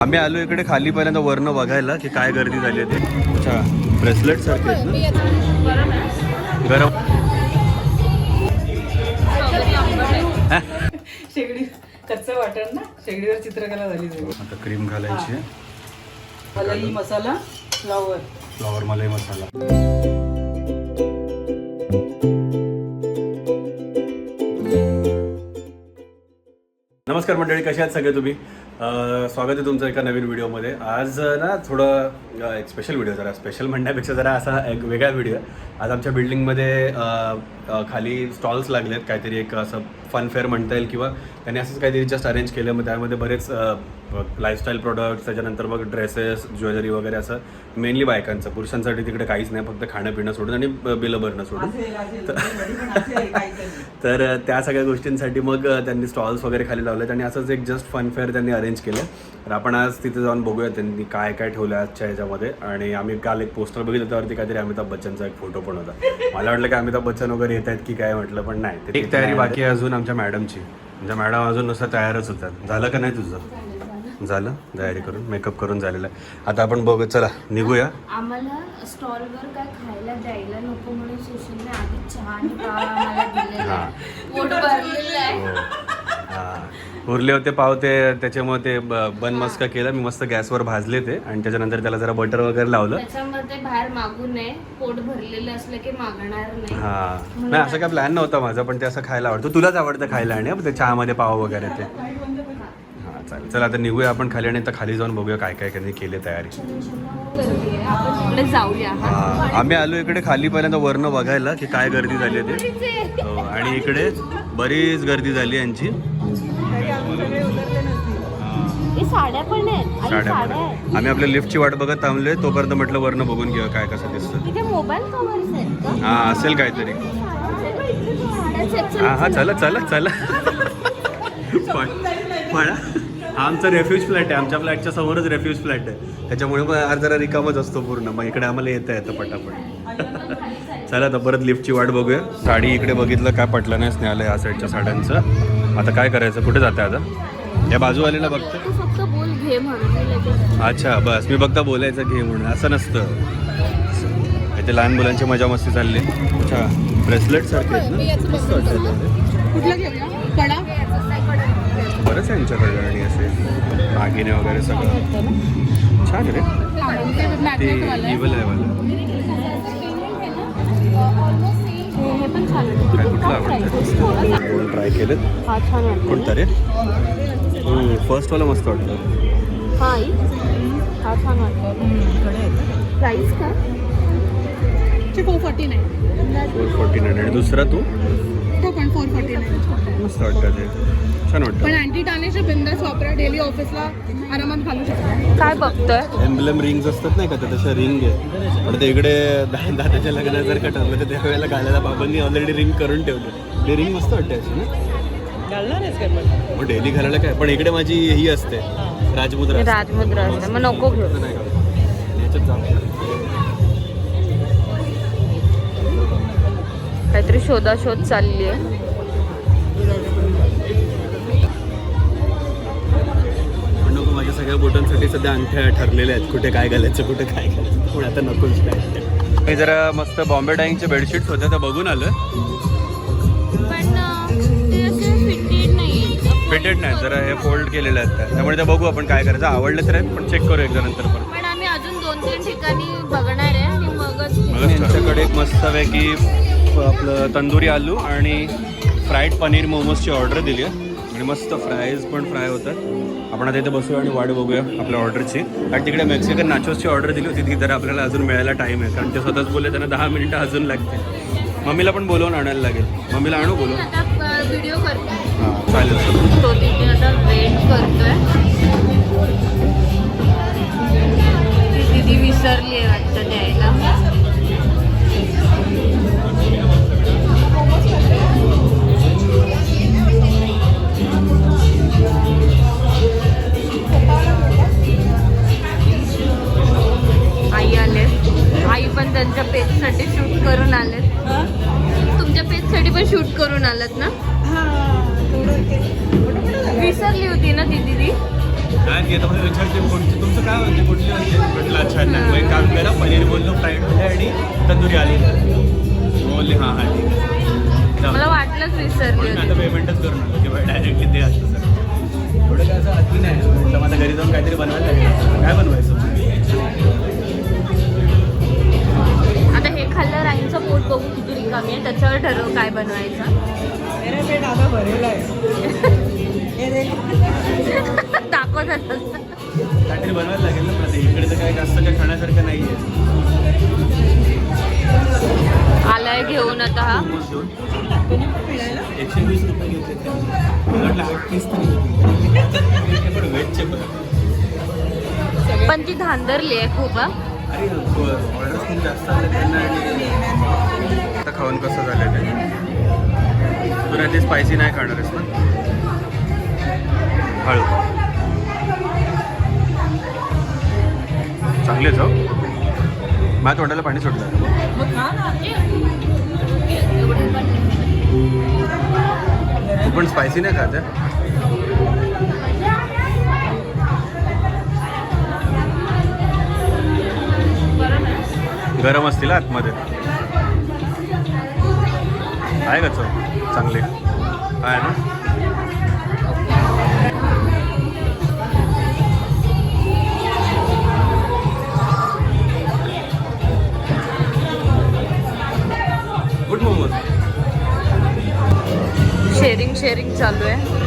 आम्ही आलो इकडे खाली पहिल्यांदा वरनं बघायला की काय गर्दी झाली आहे ते. अच्छा, ब्रेसलेट सारखे आहेत ना, गरम. शेगडी कच्चं वाटण ना, शेगडीवर चित्रकला झाली. आता क्रीम घालायची आहे, मलाई मसाला, फ्लॉवर मलाई मसाला. नमस्कार मंडळी, कशा आहात सगळे तुम्ही? स्वागत आहे तुमचं एका नवीन व्हिडिओमध्ये. आज ना थोडं एक स्पेशल व्हिडिओ, जरा स्पेशल म्हणण्यापेक्षा जरा असा एक वेगळा व्हिडिओ. आज आमच्या बिल्डिंगमध्ये खाली स्टॉल्स लागले आहेत, काहीतरी एक असं फन फेअर म्हणता येईल, किंवा त्यांनी असंच काहीतरी जस्ट अरेंज केलं. मग त्यामध्ये बरेच लाईफस्टाईल प्रोडक्ट्स, त्याच्यानंतर मग ड्रेसेस, ज्वेलरी वगैरे, असं मेनली बायकांचं. पुरुषांसाठी तिकडे काहीच नाही, फक्त खाणं पिणं सोडून आणि बिलं भरणं सोडून. तर त्या सगळ्या गोष्टींसाठी मग त्यांनी स्टॉल्स वगैरे खाली लावलेत आणि असंच एक जस्ट फन फेअर त्यांनी अरेंज केलं. तर आपण आज तिथे जाऊन बघूया त्यांनी काय काय ठेवलं आजच्या ह्याच्यामध्ये. आणि आम्ही काल एक पोस्टर बघितलं, त्यावरती काहीतरी अमिताभ बच्चनचा एक फोटो पण होता. मला वाटलं की अमिताभ बच्चन वगैरे येत आहेत की काय, म्हटलं पण नाही. एक तयारी बाकी आहे अजून आमच्या मॅडमची. म्हणजे मॅडम अजून नुसतं तयारच होतात. झालं का नाही तुझं? झालं, तयारी करून मेकअप करून झालेलं आहे. आता आपण बघू, चला निघूया. आम्हाला स्टॉलवर काय खायला द्यायला नको म्हणून सुशीलने आधी चहा आणि पाव आम्हाला दिलेला आहे. पोट भरलेलं आहे. उरले होते पाव, ते त्याच्यामुळे ते बन मस्का केलं मी, मस्त गॅसवर भाजले ते, आणि त्याच्यानंतर त्याला जरा बटर वगैरे लावलं. त्याच्यामध्ये बाहेर मागू नये, पोट भरलेलं असलं की मागणार नाही. हां, नाही असं काय प्लॅन नव्हता माझा, पण ते असं खायला आवडतं. तुलाच आवडतं खायला आणि ते चहामध्ये पाव वगैरे ते. हां चालेल, चला आता निघूया आपण खाली, आणि आता खाली जाऊन बघूया काय काय त्यांनी केले तयारी. आपण तिकडे जाऊया. हां, आम्ही आलो इकडे खाली पहिल्यांदा वरनं बघायला की काय गर्दी झाली आहे ते. हो, आणि इकडे बरीच गर्दी झाली यांची. साड्या पण आहेत. साड्या पण आहेत. आम्ही आपल्या लिफ्टची वाट बघत थांबलोय, तोपर्यंत म्हटलं वरनं बघून घेऊया काय कसं दिसतं. तिथे मोबाईल कव्हर्स आहेत का? हां, असेल काहीतरी. हां हां, चला चला चला. पण आमचा रेफ्यूज फ्लॅट आहे, आमच्या फ्लॅटच्या समोरच रेफ्यूज फ्लॅट आहे, त्याच्यामुळे मग आज जरा रिकामच असतो पूर्ण. मग इकडे आम्हाला येतं पटापट. चला आता परत लिफ्टची वाट बघूया. साडी इकडे बघितलं, काय पटलं नाही स्नेहाला या साईडच्या साड्यांचं. आता काय करायचं, कुठे जाते आता? या बाजूवालीला बघतं. तू फक्त बोल घे म्हणून. अच्छा बस, मी फक्त बोलायचं घे म्हणून, असं नसतं. इथे लहान मुलांची मजा मस्ती चालली. अच्छा, ब्रेसलेट सारखे आहेत ना, मस्त वाटतं. कुठला घेऊया? कडा बरंच आहे यांच्याकडे, आणि असे नागिने वगैरे सगळं छान आहे रे. ते इव्हल आहे मला. हे पण छान काय कुठलं आवडतं? दोन ट्राय केलेत. हा छान वाटतं. कोणता रे? फर्स्टवाला मस्त वाटतं. हा छान वाटतं. प्राईस का? 449. 449. आणि दुसरा तू? तो पण 449. मस्त वाटतं ते, छान वाटतं. पण अँटी टार्निश बिंदास वापरा, डेली ऑफिसला आरामात घालू शकता. काय बघतोय? एम्ब्लेम रिंग्स असतात नाही का, तर तशा रिंग आहे. पण ते इकडे दादाच्या लग्नात जर का ठरलं तर त्यावेळेला घालायला बाबांनी ऑलरेडी रिंग करून ठेवलं. ते रिंग मस्त वाटते अशी ना, घालणार आहेस काय? मग डेली घालायला काय. पण इकडे माझी ही असते, राजमुद्रा. राजमुद्रा असते, मग नको घेऊ. नाही घालत. याच्यात जाऊ. काहीतरी शोधाशोध चालली आहे. माझ्या सगळ्या बोटांसाठी सध्या अंगठ्या ठरलेल्या आहेत, कुठे काय घालायचं कुठे काय घालायचं. पण आता नकोच काय. मी जरा मस्त बॉम्बे डाईंगचे बेडशीट्स होत्या, त्या बघून आलं. पण ते असे फिटेड नाही. फिटेड नाही, जरा हे फोल्ड केलेले आहेत त्यामुळे ते बघू आपण काय करायचं. आवडले तर आहेत, पण चेक करू एकदा नंतर. पण आम्ही अजून 2-3 ठिकाणी बघणार आहे आणि मगच त्यांच्याकडे एक मस्तपैकी आपलं तंदुरी आलू आणि फ्राईड पनीर मोमोजची ऑर्डर दिली आहे, आणि मस्त फ्राईज पण फ्राय होतात. आपण आता इथे बसूया आणि वाट बघूया आपल्या ऑर्डरची. आणि तिकडे मेक्सिकन नाचोसची ऑर्डर दिली होती, ती जर आपल्याला अजून मिळायला टाईम आहे, कारण ते स्वतःच बोलले त्यांना 10 मिनिटं अजून लागते. मम्मीला पण बोलवून आणायला लागेल. मम्मीला आणू बोलून? आता व्हिडिओ करतोय. हां चालेल. तो तिथे आता वेट करतोय. दीदी विसरली आहे वाटतं द्यायला. आई आले, आई पण त्यांच्या पेजसाठी शूट करून आलेत. तुमच्या पेजसाठी पण शूट करून आलात ना? विसरली होती ना ती दीदी. आणि आता मला विचारते कोणते तुमचं काय म्हणते कुठली म्हणते म्हटलं अच्छा नाही मग एक काम करा पनीर बोललो फ्राईड मध्ये आणि तंदुरी आली बोलले हां हां ठीक आहे मला वाटलंच विसरली म्हणून होती. आता पेमेंटच करून आलो की डायरेक्टली ते असतं सर एवढं काय असं अति नाही म्हटलं माझ्या घरी जाऊन काहीतरी बनवायला लागेल काय बनवायचं आता हे खाल्लं राईंचं पोट बघू किती रिकामी आहे त्याच्यावर ठरव काय बनवायचं. मेरा पेट आधा भरेला आहे. हे देख. दाखवत असत काहीतरी बनवायला लागेल ना प्रत्येक इकडे तर काय जास्त काही खाण्यासारखं नाही आहे आलाय घेऊन आता हा. मोमोज घेऊन कोणी पण पिळायला? 120 रुपये घेतले म्हटलं 8 तरी पण वेजचे पण पण ती धांदरली आहे खूप हा. अरे ऑर्डर्स खूप जास्त आले त्यांना आणि आता खाऊन कसं झालं ते तुला ते स्पायसी नाही खाणारच ना हळू चांगलेच हो माझ्या तोंडाला पाणी सुटलं मग खा ना. तू पण स्पायसी नाही खात आहे? गरम असतील आतमध्ये आहे का चव चांगली आहे ना गुड मोमोज शेअरिंग चालू आहे.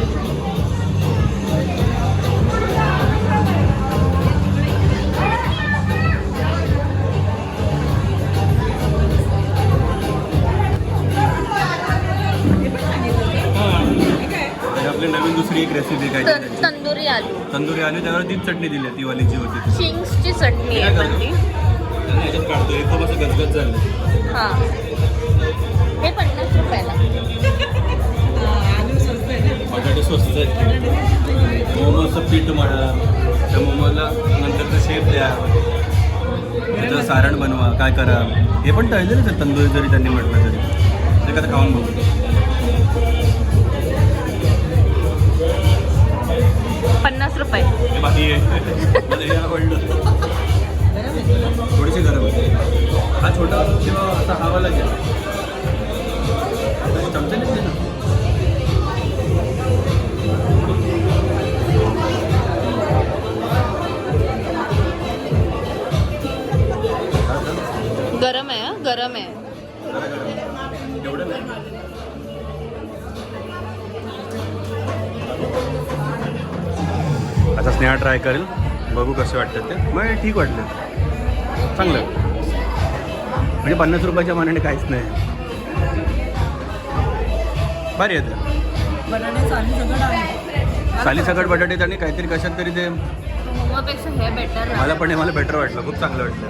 आपली नवीन दुसरी एक रेसिपी काय तंदुरी आलू तंदुरी आली त्यावर तीच चटणी दिली ती वाली जी होती ती. चिंग्सची चटणी आहे पण ती. त्यांना याच्यात काढतो एक असं गजगज झालं हा हे 50 रुपयाला. आलू स्वस्त आहे ना. बटाटे स्वस्त आहेत मोमोजचं पीठ म्हणा त्या मोमोजला नंतर शेप द्या त्याचं सारण बनवा काय करा हे पण तळलेलंच आहे तंदुरी जरी त्यांनी म्हटलं तरी ते का खाऊन बघू 50 रुपये. हे बाकी मला हे आवडलं थोडीशी गरम होते हा छोटा किंवा असा हवाला घ्या चमच्याने घे ना गरम आहे हा गरम आहे. एवढं नाही आता स्नेहा ट्राय करेल बघू कसं वाटतं ते मग ठीक वाटलं चांगलं म्हणजे 50 रुपयाच्या मानाने काहीच नाही भारी आहे बनाने साली सगळं आहे. साली सकट बटाटे आणि काहीतरी कशात तरी ते मोमोपेक्षा हे बेटर. मला पण हे मला बेटर वाटलं खूप चांगलं वाटलं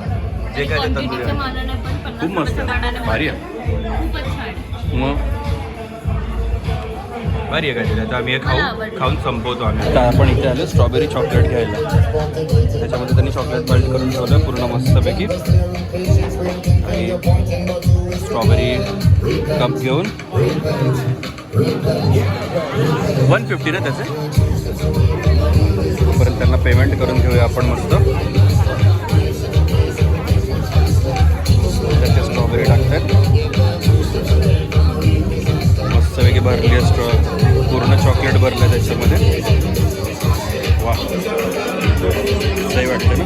जे काय ते तंदुरी आहे. मानाने पण 50 खूप मस्त रुपयाच्या मानाने भारी आहे खूपच छान. मग भारी आहे काहीतरी आता आम्ही हे मला आवडलं. खाऊन संपवतो आम्ही आता आपण इथे आलो स्ट्रॉबेरी चॉकलेट घ्यायला त्याच्यामध्ये त्यांनी चॉकलेट मेल्ट करून ठेवलं पूर्ण मस्तपैकी आणि स्ट्रॉबेरी कप घेऊन 150 ना त्याचे परत त्यांना पेमेंट करून घेऊया आपण मस्त त्याचे स्ट्रॉबेरी टाकतात मस्तपैकी भरली आहे पूर्ण चॉकलेट भरलं त्याच्यामध्ये वा सही वाटतं ना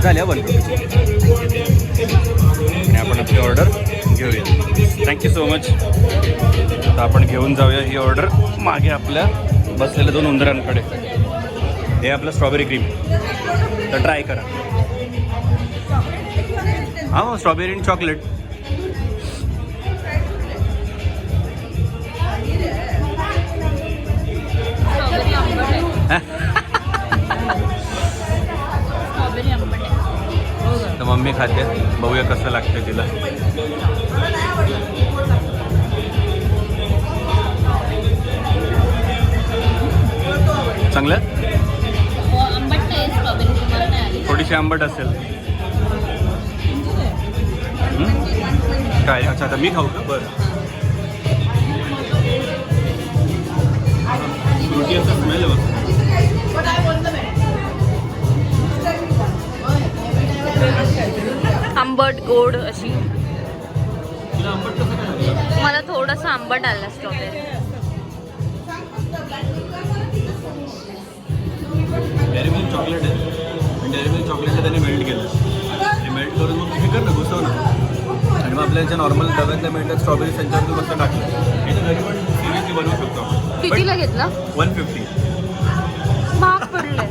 झाल्या बनतो आणि आपण आपली ऑर्डर घेऊया थँक्यू सो मच आता आपण घेऊन जाऊया ही ऑर्डर मागे आपल्या बसलेल्या 2 उंदरांकडे हे आपलं स्ट्रॉबेरी क्रीम तर ट्राय करा हा स्ट्रॉबेरी आणि चॉकलेट स्ट्रॉबेरी आंबट आहे. स्ट्रॉबेरी आंबट आहे. तर मम्मी खाते बघूया कसं लागतं तिला चांगलं हो आंबट नाही स्ट्रॉबेरी तुम्हाला नाही आली. थोडीशी आंबट असेल काय अच्छा आता मी खाऊ का बरं फ्रुटी असं स्मेल आहे मस्त. आंबट गोड अशी. तुला आंबट कसं काय लागलं? मला थोडंसं आंबट आलं स्ट्रॉबेरी. डेअरी मिल्क चॉकलेट आहे. डेअरी मिल्क चॉकलेटला त्याने मेल्ट केलं. हे मेल्ट करून मग हे कर ना, घुसव ना. आणि मग आपल्या ज्या नॉर्मल डब्यातल्या मिळतात स्ट्रॉबेरी त्यांच्यावर तू मस्त टाकलं. हे तर घरी पण सिरियसली बनवू शकतो आपण. कितीला घेतलं? 150. महाग पडलंय.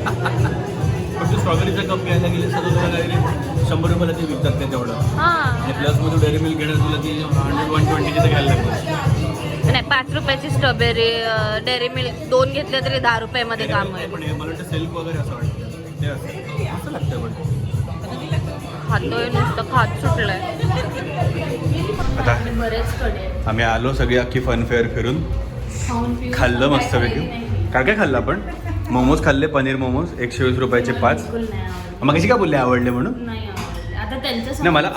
पण तू स्ट्रॉबेरीचा कप घ्यायला गेले सगळं तुला काहीतरी 100 रुपयाला ते विकतात ते तेवढं. हा आणि प्लस मग तू डेअरी मिल्क घेणार तुला ती 100-120 ते घ्यायला लागतं. नाही, 5 रुपयाची स्ट्रॉबेरी डेअरी मिल्क 2 घेतले तरी 10 रुपयामध्ये काम आहे. पण हे मला वाटतं सिल्क वगैरे असं वाटतं ते असं लागतं. पण खातोय नुसतं खात सुटलंय. आता बरेच कडे आम्ही आलो सगळी अख्खी फनफेअर फिरून खाऊन पिऊन खाल्लं मस्तपैकी. काय काय खाल्लं आपण? मोमोज खाल्ले, पनीर मोमोज 120 रुपयाचे 5. बिलकुल नाही आवडलं. मग कशी काय बोलले आवडले म्हणून? नाही आवडले. आता त्यांच्या नाही मला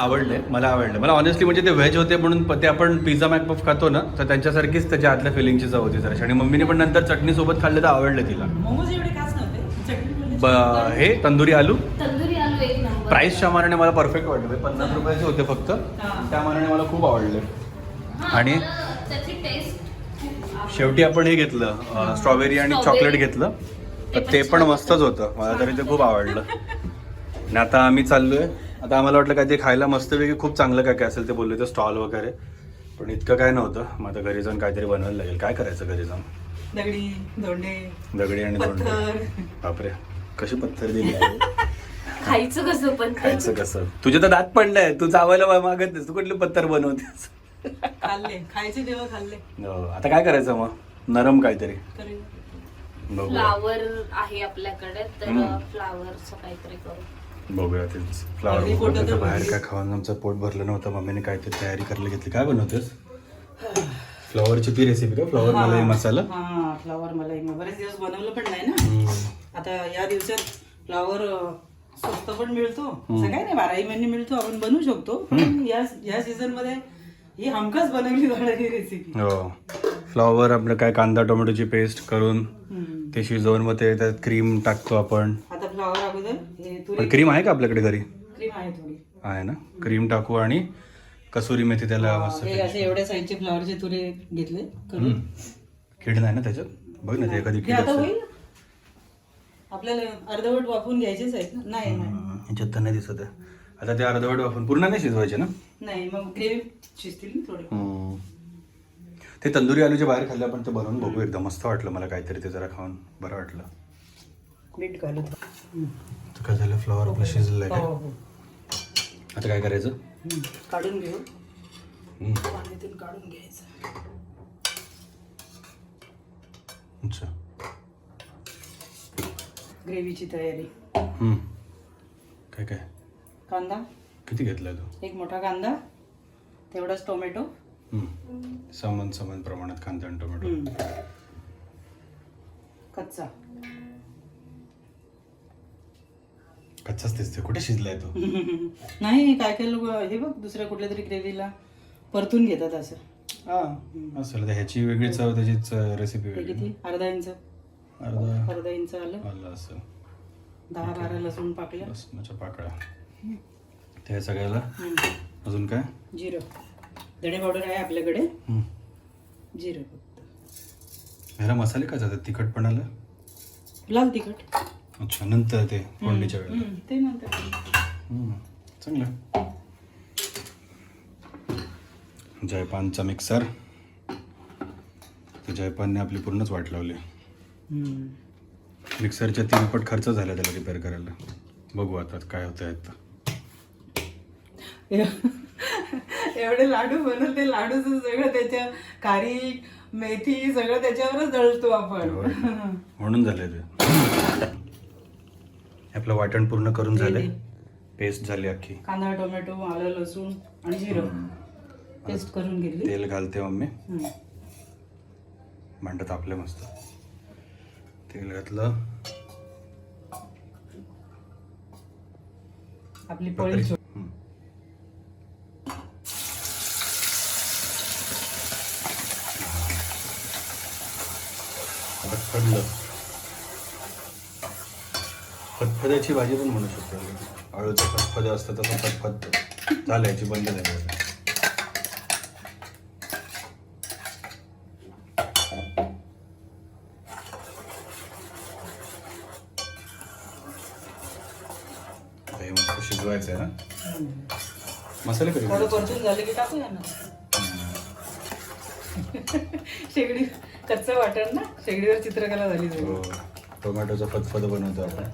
आवडले. मला ऑनेस्टली म्हणजे ते व्हेज होते म्हणून ते आपण पिझ्झा मॅकपफ खातो ना, तर त्यांच्यासारखीच त्याच्या आतल्या फिलिंगची चव होती जरा. आणि मम्मीने पण नंतर चटणी सोबत खाल्लं तर आवडलं तिला. हे तंदुरी आलू तंदुरी आलू एक नंबर. प्राईसच्या मानाने मला परफेक्ट वाटले. 50 रुपयाचे होते फक्त, त्या मानाने मला खूप आवडले. आणि त्याची टेस्ट शेवटी आपण हे घेतलं स्ट्रॉबेरी आणि चॉकलेट घेतलं, तर ते पण मस्तच होतं. मला तरी ते खूप आवडलं. आणि आता आम्ही चाललोय. आता आम्हाला वाटलं काय ते खायला मस्तपैकी खूप चांगलं काय काय असेल ते बोलले, ते स्टॉल वगैरे. पण इतकं काय नव्हतं. मग आता घरी जाऊन काहीतरी बनवायला लागेल. काय करायचं घरी जाऊन? दगडी आणि धोंडे. बापरे, कशी पत्थर दिली आहे. खायचं कसं पण खायचं कसं? तुझे तर दात पडलाय, तू चावायला मागत नाहीस, तू कुठली पत्थर बनवतेस? खायचे तेव्हा खाल्ले. हो, आता काय करायचं मग? नरम काहीतरी बघूया. फ्लावर आहे आपल्याकडे, तर फ्लावरचं काहीतरी करू. बघूया तेच फ्लावर. बाहेर काय खाऊन आमचं पोट भरलं नव्हतं. मम्मीने काहीतरी तयारी करायला घेतली. काय बनवतेस? फ्लावरची ती रेसिपी का? फ्लावर मलाई मसाला. हा, फ्लावर मलाई बरेच दिवस बनवलं पण नाही ना. आता या दिवसात फ्लावर स्वस्त पण मिळतो. असं काय नाही, 12ही महिने मिळतो, आपण बनवू शकतो. पण या सीझन मध्ये ही हमखास बनवली जाणारी रेसिपी. हो, फ्लावर आपलं काय कांदा टोमॅटोची पेस्ट करून ते शिजवून मग ते त्यात क्रीम टाकतो आपण. आता फ्लावर अगोदर हे पण तुरी क्रीम आहे का आपल्याकडे घरी? क्रीम आहे थोडी. आहे ना. क्रीम टाकू आणि कसुरी मेथी त्याला मस्त. हे असे एवढ्या साईजचे फ्लावरचे तुरे घेतले करून. कीड नाही ना त्याच्यात? बघ ना ते एखादी हे कीड आता असेल. होईल. आपल्याला अर्धवट वाफवून घ्यायचेच आहेत ना. नाही ह्याच्यात तर नाही दिसत आहे. आता ते अर्धवट वाफून पूर्ण नाही शिजवायचे ना? नाही, मग ग्रेव्ही शिजतील ना थोडी. ते तंदुरी आलूच्या बाहेर खाल्लं, पण ते बनवून बघू एकदा. मस्त वाटलं मला काहीतरी ते जरा खाऊन बरं वाटलं. मीठ घालू. तर काय झालं, फ्लॉवर आपलं शिजलं आहे. हो. आता काय करायचं? काढून घेऊ. पाण्यातून काढून घ्यायचं. अच्छा. ग्रेव्हीची तयारी. काय काय कांदा किती घेतलाय तू? एक मोठा कांदा, तेवढाच टोमॅटो. समान प्रमाणात कांदा आणि टोमॅटो. कच्चा. कच्चाच दिसते. कुठे शिजलाय तो? नाही, काय काय लोक हे बघ दुसऱ्या कुठल्या तरी ग्रेव्हीला परतून घेतात असं. असेल तर ह्याची वेगळी चव, त्याचीच रेसिपी हे वेगळी. किती? अर्धा इंच आलं. आलं असं 10-12 लसूण पाकल्या. लसणाच्या पाकळ्या. त्या सगळ्याला अजून काय? जिरं. धणे पावडर आहे आपल्याकडे. जिरं फक्त. ह्याला मसाले काय जातात तिखटपणाला? लाल तिखट. अच्छा, नंतर ते फोडणीच्या वेळेला. ते नंतर. चांगलं. जयपानचा मिक्सर. जयपानने आपली पूर्णच वाट लावली. मिक्सरच्या 3 पट खर्च झाला त्याला रिपेअर करायला. बघू आता काय होतं आता. एवढे लाडू बनवते. लाडूचं सगळं त्याच्या खारीक मेथी सगळं त्याच्यावरच दळतो आपण. म्हणून झालंय ते. आपलं वाटण पूर्ण करून झालंय. पेस्ट झाली अख्खी. कांदा टोमॅटो आलं लसूण आणि जिरं पेस्ट करून घेतली. तेल घालते मम्मी. भांडत आपले मस्त. तेल घातलं. आपली पळी कडलं. फतफद्याची भाजी पण म्हणू शकतो. आळूचं फतफद असतं तसं फतफद झालं, याची बंद झाली. हे मस्त शिजवायचं आहे ना. मसाले कधी थोडं परतून झालं की टाकूया ना. शेगडी कच्चं वाटण ना, शेगडीवर चित्रकला झाली जाईल. हो, टोमॅटोचं फतफद बनवतो आपण.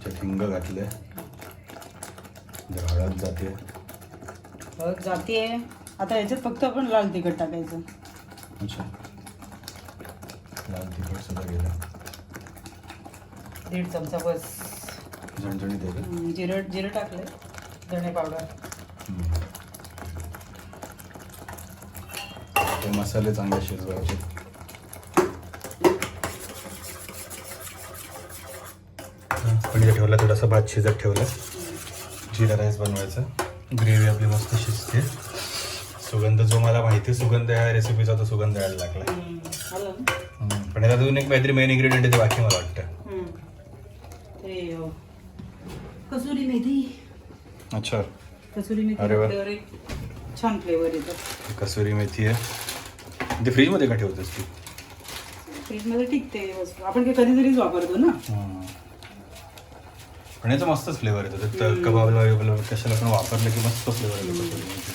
त्याच्यात हिंग घातले, हळद जाते. हळद जाते. आता याच्यात फक्त आपण लाल तिखट टाकायचं. अच्छा, लाल तिखट सुद्धा गेलं. 1.5 चमचा बस. झणझणीत आहे का? जिरं टाकलंय, धणे पावडर. ते मसाले चांगले शिजवायचे. पनीर ठेवला, थोडासा भात शिजत ठेवला. जिरा राईस बनवायचा. ग्रेव्ही आपली मस्त शिजते. सुगंध जो मला माहिती सुगंध ह्या रेसिपीचा तो सुगंध यायला लागला. आलं ना? पण यात अजून एक काहीतरी मेन इन्ग्रेडियंट आहे ते बाकी मला वाटतं. ते कसुरी मेथी. अच्छा, कसुरी मेथी अरे वा. टाकल्यावर एक छान फ्लेवर येतो. कसुरी मेथी आहे. ते फ्रीजमध्ये का ठेवतेस ती? फ्रीजमध्ये टिकते वस्तू. आपण काही कधीतरीच वापरतो ना. पण याचा मस्तच फ्लेवर येतो. तर कबाबला कशाला पण वापरलं की मस्त फ्लेवर येतो कसुरी मेथीचा.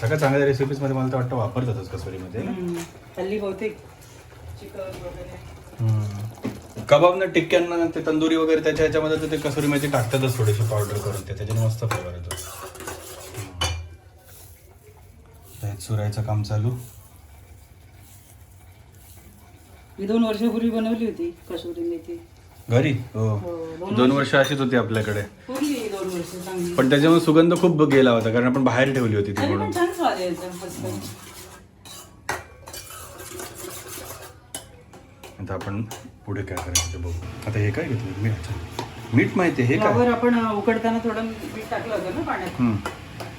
सगळ्या चांगल्या रेसिपीजमध्ये मला तर वाटतं वापरतातच कसुरीमध्ये. हल्ली बहुतेक चिकन वगैरे. कबाब टिक्क्यांना ते तंदुरी वगैरे त्याच्या ह्याच्यामध्ये तर ते कसुरी मेथी टाकतातच थोडीशी पावडर करून. त्याच्याने मस्त फ्लेवर येतो. सुरायचं काम चालू. मी 2 वर्षापूर्वी बनवली होती कसुरी मेथी घरी. हो, 2 वर्ष अशीच होती आपल्याकडे. पूर्वी 2 वर्ष चांगली. पण त्याच्यामुळे सुगंध खूप गेला होता कारण आपण बाहेर ठेवली होती ती तरी म्हणून. पण छान स्वाद यायचा मस्त. आता आपण पुढे काय करायचं ते बघू. आता हे काय घेतलं मीठ. अच्छा, मीठ माहिती आहे हे काय? फ्लावर आपण उकडताना थोडं मीठ टाकलं होतं ना पाण्यात. हम्म,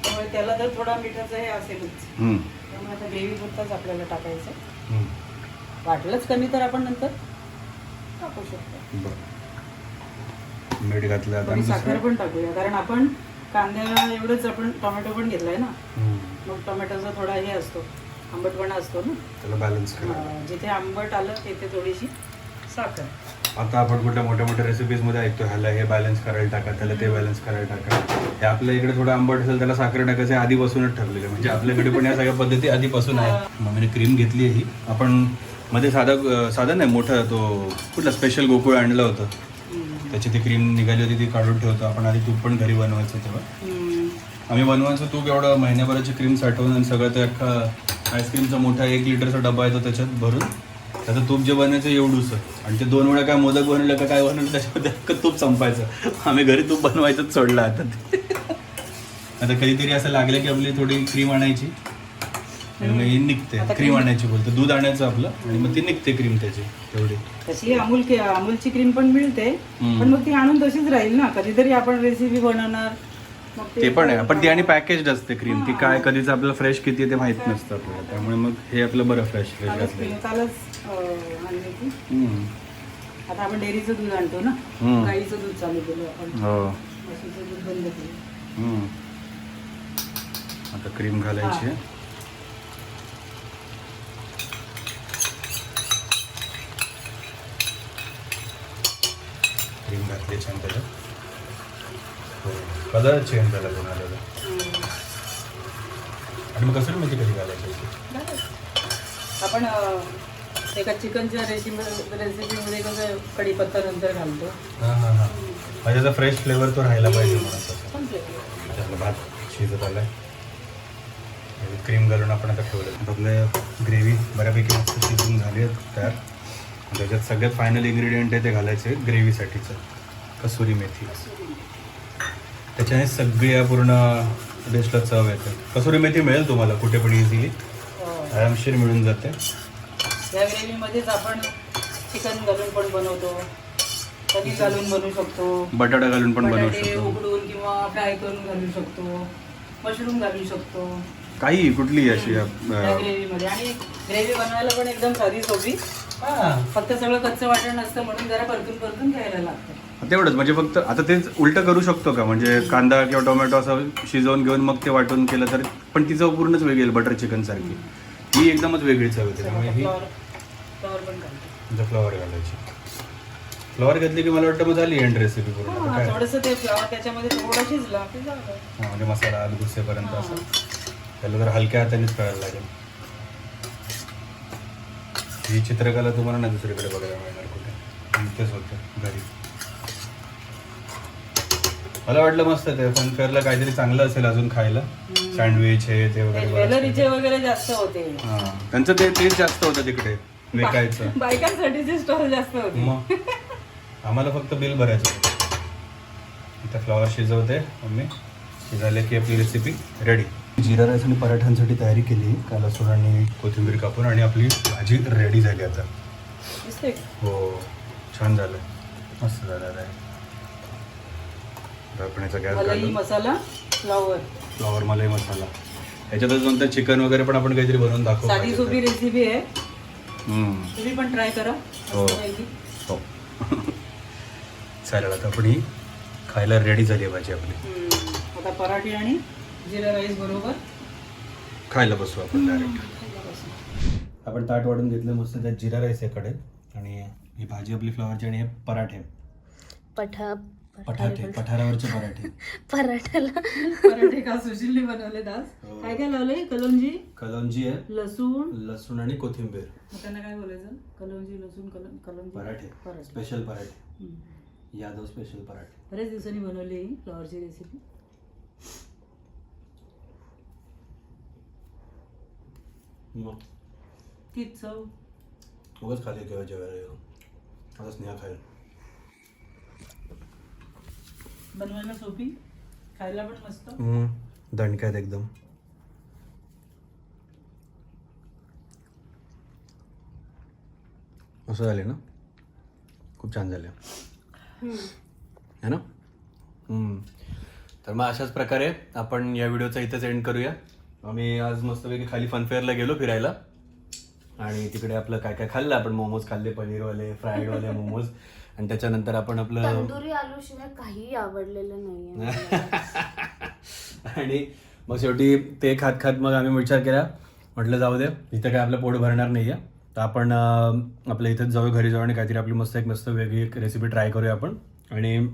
त्यामुळे त्याला तर थोडा मिठाचं हे असेलच. हम्म, त्यामुळे आता ग्रेव्ही पुरताच आपल्याला टाकायचं. हम्म. वाटलंच कमी तर आपण नंतर टाकू शकतो. बरं, मीठ घातलं. आता थोडी आणि साखर दुसरं? पण टाकूया कारण आपण कांद्याला एवढंच आपण टोमॅटो पण घेतलाय ना. हम्म, मग टोमॅटोचा थोडा हे असतो, आंबटपणा असतो ना. त्याला बॅलन्स करा. जिथे आंबट आलं तिथे थोडीशी साखर. आता आपण कुठल्या मोठ्या मोठ्या रेसिपीजमध्ये ऐकतो ह्याला हे बॅलन्स करायला टाका, त्याला ते बॅलन्स करायला टाका. हे आपल्या इकडे थोडं आंबट असेल त्याला साखर टाकायचं हे आधीपासूनच ठरलेलं. म्हणजे आपल्याकडे पण या सगळ्या पद्धती आधीपासून आहेत. मम्मीने क्रीम घेतली आहे ही. आपण मध्ये साधा नाही मोठा तो कुठला स्पेशल गोकुळ आणलं होतं. त्याची ती क्रीम निघाली होती ती काढून ठेवतो आपण. आधी तूप पण घरी बनवायचं तेव्हा आम्ही बनवायचो तूप एवढं महिन्याभराची क्रीम साठवून आणि सगळं ते अख्खा आईस्क्रीमचा मोठा 1 लिटरचा डबा येतो त्याच्यात भरून. त्याचं तूप जे बनायचं एवढूसं आणि ते 2 वेळा काय मोदक बनवलं का काय बनवलं त्याच्यामध्ये अख्खं तूप संपायचं. आम्ही घरी तूप बनवायचंच सोडलं आता ते. आता कधीतरी असं लागलं की आपली थोडी क्रीम आणायची आणि मग ही निघते. क्रीम आणायची बोलतो, दूध आणायचं आपलं आणि मग ती निघते क्रीम त्याची तेवढी. तशी अमूलची क्रीम पण मिळते पण मग ती आणून तशीच राहील ना. कधीतरी आपण रेसिपी बनवणार मग ते पण आहे. पण ती आणि पॅकेज असते क्रीम. ती काय कधीच आपल्याला फ्रेश किती आहे ते माहित नसतं आपल्याला. त्यामुळे मग हे आपलं बरं फ्रेश घातलं. कालच आणली ती. आता आपण डेअरीचं दूध आणतो ना. गाईचं दूध चालू केलं आपण. हो, म्हशीचं दूध बंद केलं. आता क्रीम घालायची आहे. क्रीम घातली छान त्याच्यात. कलर चेंज झाला कोणाला. आणि मग कसं मेथी कधी घालायची? आपण एका चिकनच्या रेसिपीमध्ये कसं कढीपत्ता नंतर घालतो. हां, त्याचा फ्रेश फ्लेवर तो राहायला पाहिजे म्हणून तसं. त्याला भात शिजत आलाय. क्रीम घालून आपण आता ठेवलं. आपल्या ग्रेव्ही बऱ्यापैकी मस्त शिजून झाली आहे तयार. त्याच्यात सगळ्यात फायनल इन्ग्रेडियंट आहे ते घालायचे ग्रेव्हीसाठीचं कसुरी मेथी. त्याच्याने सगळी पूर्ण डिशला चव येते. कसुरी मेथी मिळेल तुम्हाला कुठे पण इझिली, आरामशीर मिळून जाते. या ग्रेव्हीमध्येच आपण चिकन घालून पण बनवतो, पनीर घालून बनवू शकतो, बटाटा घालून पण बनवू बटाटे शकतो, उकडून किंवा फ्राय करून घालू शकतो, मशरूम घालू शकतो. काही कुठली अशी या ग्रेव्हीमध्ये. आणि ग्रेव्ही बनवायला पण एकदम साधी सोपी. फक्त सगळं कच्चं वाटण नसतं म्हणून जरा परतून घ्यायला लागतं. तेवढंच म्हणजे फक्त आता तेच उलटं करू शकतो का, म्हणजे कांदा किंवा टोमॅटो असं शिजवून घेऊन मग ते वाटून केलं तर, पण ती चव पूर्णच वेगळी बटर चिकन सारखी. ही एकदमच वेगळी चव येते. त्यामुळे ही फ्लॉवर पण घालतो. फ्लॉवर घालायची. फ्लॉवर घातली की मला वाटतं मग झाली एंड रेसिपी पूर्ण. काय थोडंसं ते फ्लॉवर त्याच्यामध्ये थोडं शिजला की झालं. हा, म्हणजे मसाला आत घुसेपर्यंत असं त्याला जर हलक्या हातानेच करायला लागेल. ही चित्रकला तुम्हाला ना दुसरीकडे बघायला मिळणार कुठे, इथेच होतं घरी. मला वाटलं मस्त ते फनफेअरला काहीतरी चांगलं असेल अजून खायला, सँडविच हे ते वगैरे. ज्वेलरीचे वगैरे जास्त होते. हा, त्यांचं तेच जास्त होतं तिकडे विकायचं. बायकांसाठीचे स्टॉल जास्त होते. मग आम्हाला फक्त बिल भरायचं होतं. इथं फ्लॉवर शिजवते मम्मी. शिजायला की आपली रेसिपी रेडी. जिरा राईस आणि पराठ्यांसाठी तयारी केली. का लसूण आणि कोथिंबीर कापून आणि आपली भाजी रेडी झाली आता. दिसते? हो, छान झालं, मस्त झालं आहे. झाकण्याचा गॅस मलाई घालून मसाला फ्लॉवर मलाई मसाला. ह्याच्यातच नंतर चिकन वगैरे पण आपण काहीतरी बनवून दाखवू. साधी सोपी रेसिपी आहे. हम्म. तुम्ही पण ट्राय करा. हो हो. चालेल, आता आपण ही खायला रेडी झाली आहे भाजी आपली. आता पराठे आणि जिरा राईस बरोबर खायला बसू आपण डायरेक्ट. आपण ताट वाढून घेतलं मस्त, त्यात जिरा राईस एकडे आणि ही भाजी आपली फ्लॉवरची आणि हे पराठे. पठारावरचे पराठे. पराठे का सुशीलने बनवले दास. काय काय लावले? कलोंजी आहे, लसूण आणि कोथिंबीर. त्यांना काय बोलायचं? कलोंजी लसूण कलोंजी पराठे, स्पेशल पराठे, यादव स्पेशल पराठे. बरेच दिवसांनी बनवली ही फ्लॉवरची रेसिपी. मग तीच चव. उगाच खाली केव्हा जेवायला आता स्नेहा खायला. बनवायला सोपी, खायला पण मस्त. दणक्यात एकदम. असं झाले ना, खूप छान झाले है ना. तर मग अशाच प्रकारे आपण या व्हिडिओचा इथंच एंड करूया. आम्ही आज मस्तपैकी खाली फनफेअरला गेलो फिरायला आणि तिकडे आपलं काय काय खाल्लं आपण. मोमोज खाल्ले, पनीरवाले, फ्राईडवाले मोमोज. आणि त्याच्यानंतर आपण आपलं तंदुरी आलू शिवाय काही आवडलेलं नाहीये. आणि मग शेवटी ते खात खात मग आम्ही विचार केला, म्हटलं जाऊ दे, इथं काय आपलं पोट भरणार नाही आहे, तर आपण आपल्या इथंच जाऊ, घरी जाऊ आणि काहीतरी आपली मस्त वेगळी एक रेसिपी ट्राय करूया आपण. आणि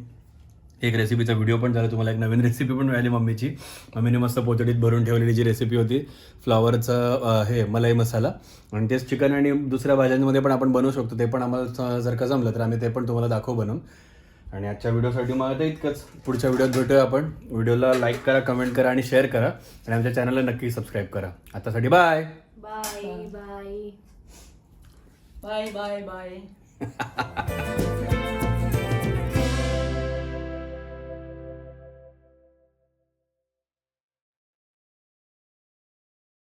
एक रेसिपीचा व्हिडिओ पण झाला, तुम्हाला एक नवीन रेसिपी पण मिळाली मम्मीची. मम्मीने मस्त पोतडीत भरून ठेवलेली जी रेसिपी होती फ्लॉवरचं हे मलाई मसाला. आणि तेच चिकन आणि दुसऱ्या भाज्यांमध्ये पण आपण बनवू शकतो. ते पण आम्हाला जर का जमलं तर आम्ही ते पण तुम्हाला दाखवू बनवून. आणि आजच्या व्हिडिओसाठी मग आता इतकंच. पुढच्या व्हिडिओत भेटूया आपण. व्हिडिओला लाईक करा, कमेंट करा आणि शेअर करा. आणि आमच्या चॅनलला नक्की सबस्क्राईब करा. आतासाठी bye bye bye bye bye bye.